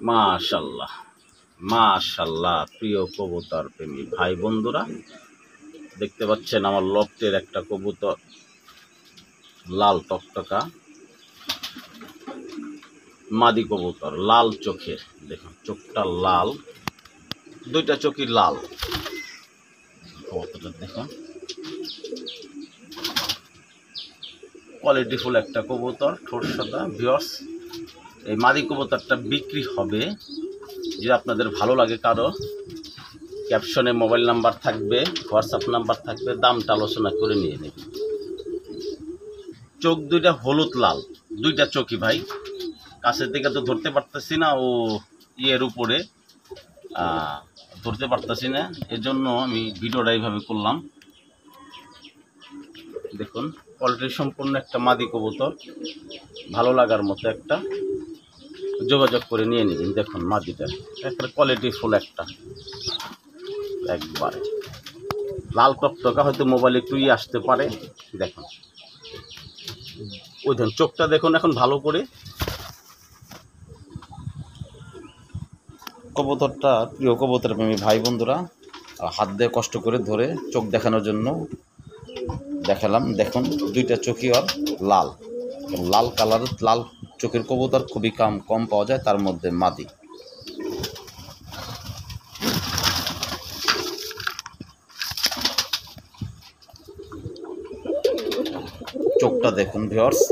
মাশাল্লাহ মাশাল্লাহ। প্রিয় কবুতর প্রেমী ভাই বন্ধুরা, দেখতে পাচ্ছেন আমার লফটের একটা কবুতর, লাল টকটকা মাদি কবুতর, লাল চোখের। দেখুন চোখটা লাল, দুইটা চোখই লাল। কবুতরটা দেখুন, কোয়ালিটিফুল একটা কবুতর, ঠোঁট সাদা। ভিউয়ার্স, এই মাদি কবুতরটা বিক্রি হবে। যদি আপনাদের ভালো লাগে কারো, ক্যাপশনে মোবাইল নাম্বার থাকবে, হোয়াটসঅ্যাপ নাম্বার থাকবে, দামটা আলোচনা করে নিয়ে নেবেন। চোখ দুইটা হলুদ লাল, দুইটা চোখই ভাই। কাছের দিকে তো ধরতে পারতেছি না, ও ইয়ের উপরে ধরতে পারতেছি না, এজন্য আমি ভিডিওটা এইভাবে করলাম। দেখুন কোয়ালিটি সম্পূর্ণ একটা মাদি কবুতর, ভালো লাগার মতো একটা, যোগাযোগ করে নিয়ে নেবেন। দেখুন মাদিটা একটা কোয়ালিটিফুল একটা, একবারে লাল টকটকা। হয়তো মোবাইলে একটু আসতে পারে। দেখুন ওই ধরুন চোখটা দেখুন এখন ভালো করে। কবুতরটা প্রিয় কবুতর প্রেমী ভাই বন্ধুরা, হাত দিয়ে কষ্ট করে ধরে চোখ দেখানোর জন্য দেখালাম। দেখুন দুইটা চোখই আর লাল, লাল কালার, লাল চোখের কবুতর খুবই কম পাওয়া যায়, তার মধ্যে মাদি। চোখটা দেখুন ভিউয়ার্স।